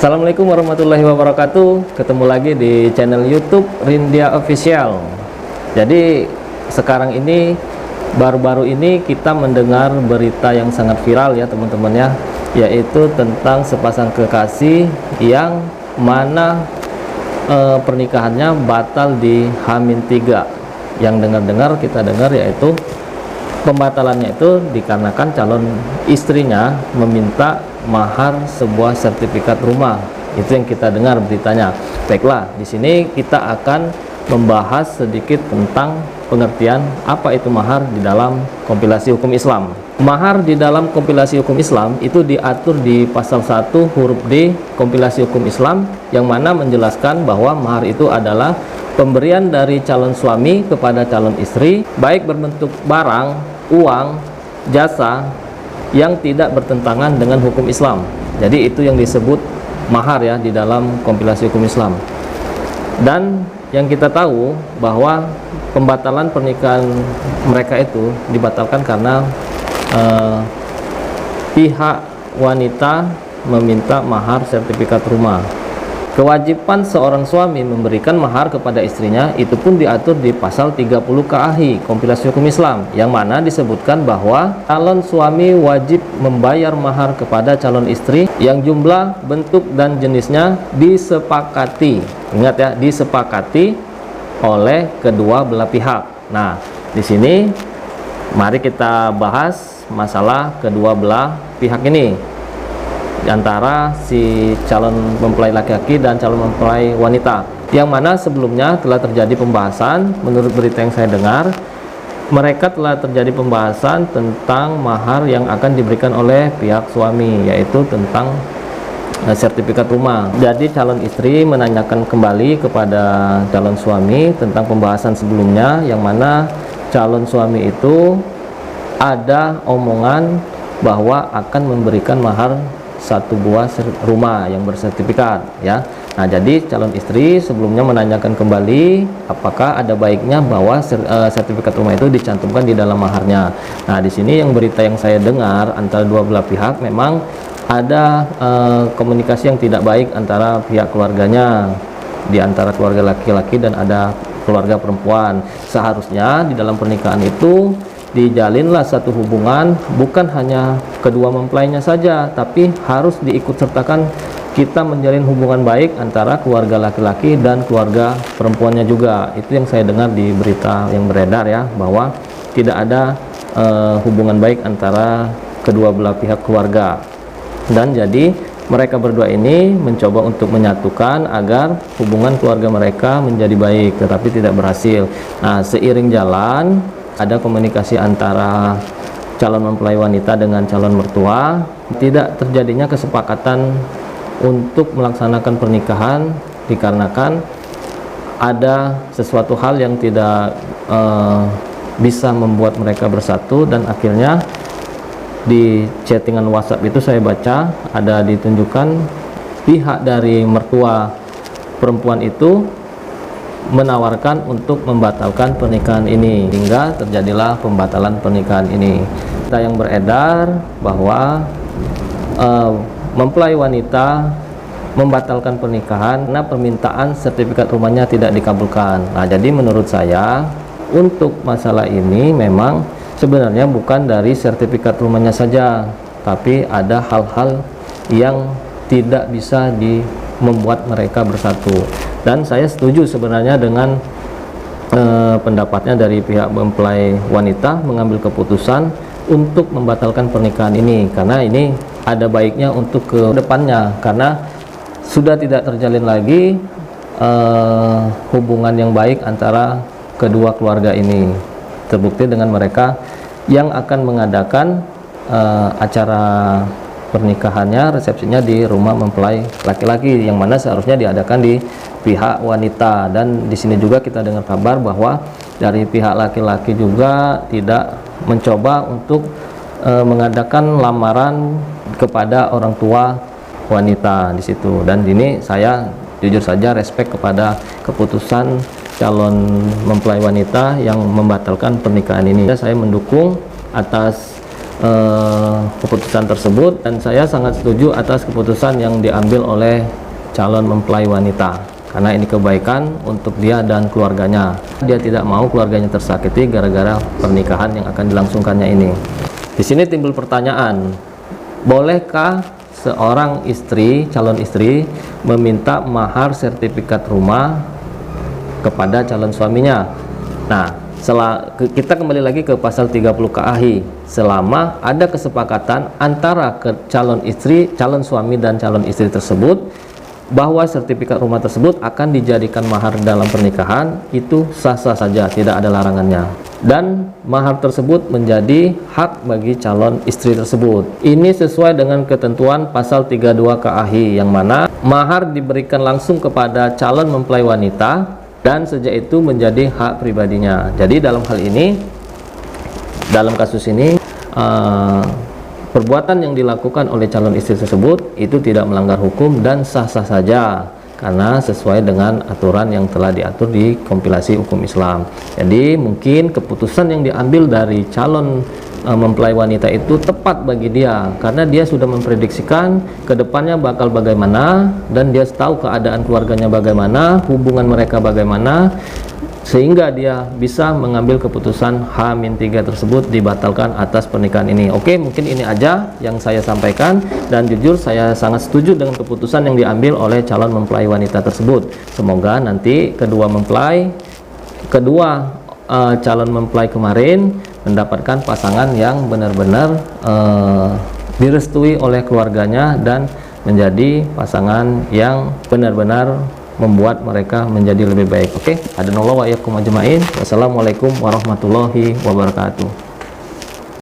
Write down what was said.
Assalamualaikum warahmatullahi wabarakatuh. Ketemu lagi di channel YouTube Rindia Official. Jadi sekarang ini baru-baru ini kita mendengar berita yang sangat viral ya teman-teman ya, yaitu tentang sepasang kekasih yang mana pernikahannya batal di H-3. Yang dengar-dengar kita dengar yaitu pembatalannya itu dikarenakan calon istrinya meminta mahar sebuah sertifikat rumah. Itu yang kita dengar beritanya. Baiklah, di sini kita akan membahas sedikit tentang pengertian apa itu mahar di dalam kompilasi hukum Islam. Mahar di dalam kompilasi hukum Islam itu diatur di pasal 1 huruf D kompilasi hukum Islam, yang mana menjelaskan bahwa mahar itu adalah pemberian dari calon suami kepada calon istri, baik berbentuk barang, uang, jasa yang tidak bertentangan dengan hukum Islam. Jadi itu yang disebut mahar ya di dalam kompilasi hukum Islam. Dan yang kita tahu bahwa pembatalan pernikahan mereka itu dibatalkan karena pihak wanita meminta mahar sertifikat rumah. Kewajiban seorang suami memberikan mahar kepada istrinya itu pun diatur di pasal 30 KAHI kompilasi hukum Islam, yang mana disebutkan bahwa calon suami wajib membayar mahar kepada calon istri yang jumlah, bentuk, dan jenisnya disepakati. Ingat ya, disepakati oleh kedua belah pihak. Nah, di sini mari kita bahas masalah kedua belah pihak ini, antara si calon mempelai laki-laki dan calon mempelai wanita, yang mana sebelumnya telah terjadi pembahasan. Menurut berita yang saya dengar, mereka telah terjadi pembahasan tentang mahar yang akan diberikan oleh pihak suami, yaitu tentang sertifikat rumah. Jadi calon istri menanyakan kembali kepada calon suami tentang pembahasan sebelumnya, yang mana calon suami itu ada omongan bahwa akan memberikan mahar satu buah rumah yang bersertifikat ya. Nah, jadi calon istri sebelumnya menanyakan kembali apakah ada baiknya bahwa sertifikat rumah itu dicantumkan di dalam maharnya. Nah, di sini yang berita yang saya dengar antara dua belah pihak memang ada komunikasi yang tidak baik antara pihak keluarganya, di antara keluarga laki-laki dan ada keluarga perempuan. Seharusnya di dalam pernikahan itu dijalinlah satu hubungan, bukan hanya kedua mempelainya saja, tapi harus diikut sertakan kita menjalin hubungan baik antara keluarga laki-laki dan keluarga perempuannya juga. Itu yang saya dengar di berita yang beredar ya, bahwa tidak ada hubungan baik antara kedua belah pihak keluarga. Dan jadi mereka berdua ini mencoba untuk menyatukan agar hubungan keluarga mereka menjadi baik, tetapi tidak berhasil. Nah, seiring jalan ada komunikasi antara calon mempelai wanita dengan calon mertua, tidak terjadinya kesepakatan untuk melaksanakan pernikahan dikarenakan ada sesuatu hal yang tidak bisa membuat mereka bersatu. Dan akhirnya di chattingan WhatsApp itu saya baca ada ditunjukkan pihak dari mertua perempuan itu menawarkan untuk membatalkan pernikahan ini, hingga terjadilah pembatalan pernikahan ini. Kita yang beredar bahwa mempelai wanita membatalkan pernikahan karena permintaan sertifikat rumahnya tidak dikabulkan. Nah, jadi menurut saya untuk masalah ini memang sebenarnya bukan dari sertifikat rumahnya saja, tapi ada hal-hal yang tidak bisa membuat mereka bersatu. Dan saya setuju sebenarnya dengan pendapatnya dari pihak mempelai wanita mengambil keputusan untuk membatalkan pernikahan ini, karena ini ada baiknya untuk ke depannya, karena sudah tidak terjalin lagi hubungan yang baik antara kedua keluarga ini. Terbukti dengan mereka yang akan mengadakan acara pernikahannya, resepsinya di rumah mempelai laki-laki, yang mana seharusnya diadakan di pihak wanita. Dan di sini juga kita dengar kabar bahwa dari pihak laki-laki juga tidak mencoba untuk mengadakan lamaran kepada orang tua wanita di situ. Dan ini saya jujur saja respect kepada keputusan calon mempelai wanita yang membatalkan pernikahan ini. Saya mendukung atas keputusan tersebut, dan saya sangat setuju atas keputusan yang diambil oleh calon mempelai wanita, karena ini kebaikan untuk dia dan keluarganya. Dia tidak mau keluarganya tersakiti gara-gara pernikahan yang akan dilangsungkannya ini. Di sini timbul pertanyaan, bolehkah seorang istri, calon istri, meminta mahar sertifikat rumah kepada calon suaminya? Nah, kita kembali lagi ke pasal 30 KAHI. Selama ada kesepakatan antara calon istri, calon suami dan calon istri tersebut bahwa sertifikat rumah tersebut akan dijadikan mahar dalam pernikahan, itu sah-sah saja, tidak ada larangannya. Dan mahar tersebut menjadi hak bagi calon istri tersebut. Ini sesuai dengan ketentuan pasal 32 KAHI, yang mana mahar diberikan langsung kepada calon mempelai wanita dan sejak itu menjadi hak pribadinya. Jadi dalam hal ini, dalam kasus ini, perbuatan yang dilakukan oleh calon istri tersebut itu tidak melanggar hukum dan sah-sah saja, karena sesuai dengan aturan yang telah diatur di kompilasi hukum Islam. Jadi mungkin keputusan yang diambil dari calon mempelai wanita itu tepat bagi dia, karena dia sudah memprediksikan ke depannya bakal bagaimana, dan dia tahu keadaan keluarganya bagaimana, hubungan mereka bagaimana, sehingga dia bisa mengambil keputusan H-3 tersebut dibatalkan atas pernikahan ini. Oke, mungkin ini aja yang saya sampaikan, dan jujur saya sangat setuju dengan keputusan yang diambil oleh calon mempelai wanita tersebut. Semoga nanti kedua calon mempelai kemarin mendapatkan pasangan yang benar-benar direstui oleh keluarganya dan menjadi pasangan yang benar-benar membuat mereka menjadi lebih baik. Oke, hadanallahu wa iyyakum ajmain. Wassalamualaikum warahmatullahi wabarakatuh.